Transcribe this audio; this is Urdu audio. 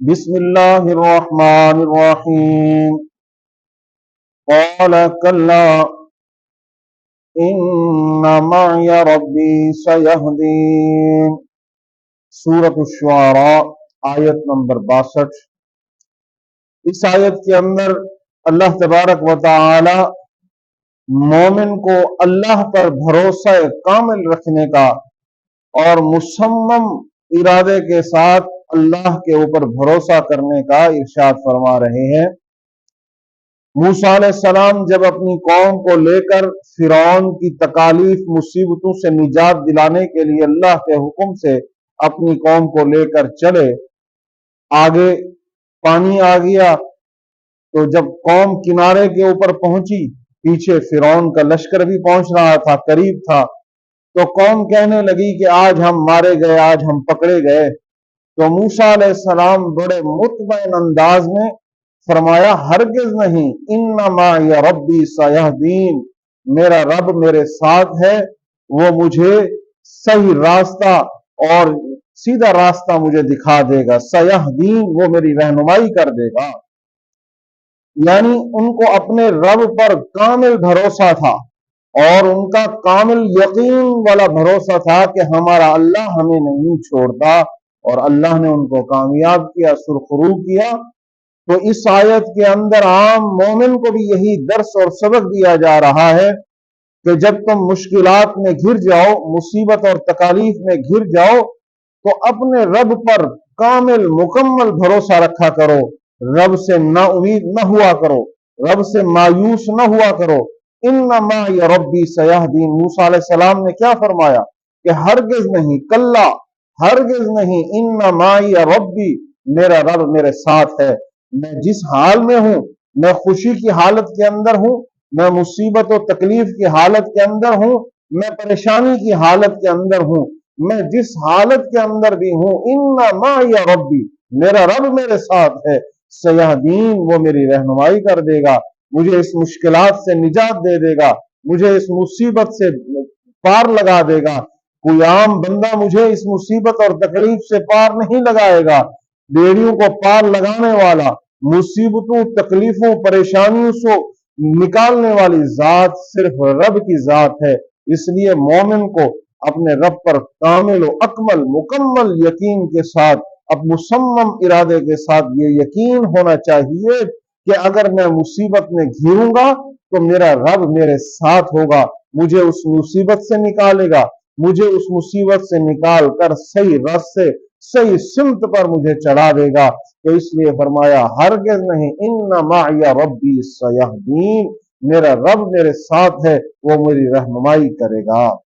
بسم اللہ الرحمن الرحیم قال کلا ان معی ربی سیہدین۔ سورۃ الشعراء آیت نمبر 62۔ اس آیت کے اندر اللہ تبارک و تعالی مومن کو اللہ پر بھروسہ کامل رکھنے کا اور مصمم ارادے کے ساتھ اللہ کے اوپر بھروسہ کرنے کا ارشاد فرما رہے ہیں۔ موسیٰ علیہ السلام جب اپنی قوم کو لے کر فرعون کی تکالیف مصیبتوں سے نجات دلانے کے لیے اللہ کے حکم سے اپنی قوم کو لے کر چلے، آگے پانی آ گیا تو جب قوم کنارے کے اوپر پہنچی، پیچھے فرعون کا لشکر بھی پہنچ رہا تھا، قریب تھا، تو قوم کہنے لگی کہ آج ہم مارے گئے، آج ہم پکڑے گئے۔ تو موسیٰ علیہ السلام بڑے مطمئن انداز میں فرمایا ہرگز نہیں، ان معی ربی سیہدین، میرا رب میرے ساتھ ہے، وہ مجھے صحیح راستہ اور سیدھا راستہ مجھے دکھا دے گا، سیہدین، وہ میری رہنمائی کر دے گا۔ یعنی ان کو اپنے رب پر کامل بھروسہ تھا اور ان کا کامل یقین والا بھروسہ تھا کہ ہمارا اللہ ہمیں نہیں چھوڑتا، اور اللہ نے ان کو کامیاب کیا، سرخرو کیا۔ تو اس آیت کے اندر عام مومن کو بھی یہی درس اور سبق دیا جا رہا ہے کہ جب تم مشکلات میں گھر جاؤ، مصیبت اور تکالیف میں گھر جاؤ، تو اپنے رب پر کامل مکمل بھروسہ رکھا کرو، رب سے نا امید نہ ہوا کرو، رب سے مایوس نہ ہوا کرو۔ ان معی ربی سیہدین، موسیٰ علیہ السلام نے کیا فرمایا کہ ہرگز نہیں، کلا، ہرگز نہیں، ان معی ربی، میرا رب میرے ساتھ ہے۔ میں جس حال میں ہوں، میں خوشی کی حالت کے اندر ہوں، میں مصیبت و تکلیف کی حالت کے اندر ہوں، میں پریشانی کی حالت کے اندر ہوں، میں جس حالت کے اندر بھی ہوں، ان معی ربی، میرا رب میرے ساتھ ہے، سیہدین، وہ میری رہنمائی کر دے گا، مجھے اس مشکلات سے نجات دے دے گا، مجھے اس مصیبت سے پار لگا دے گا۔ کوئی عام بندہ مجھے اس مصیبت اور تکلیف سے پار نہیں لگائے گا۔ بیڑیوں کو پار لگانے والا، مصیبتوں، تکلیفوں، پریشانیوں سے نکالنے والی ذات صرف رب کی ذات ہے۔ اس لیے مومن کو اپنے رب پر کامل و اکمل مکمل یقین کے ساتھ، اب مصمم ارادے کے ساتھ یہ یقین ہونا چاہیے کہ اگر میں مصیبت میں گھروں گا تو میرا رب میرے ساتھ ہوگا، مجھے اس مصیبت سے نکالے گا، مجھے اس مصیبت سے نکال کر صحیح راستے، صحیح سمت پر مجھے چلا دے گا۔ تو اس لیے فرمایا ہرگز نہیں، ان معی ربی سیہدین، میرا رب میرے ساتھ ہے، وہ میری رہنمائی کرے گا۔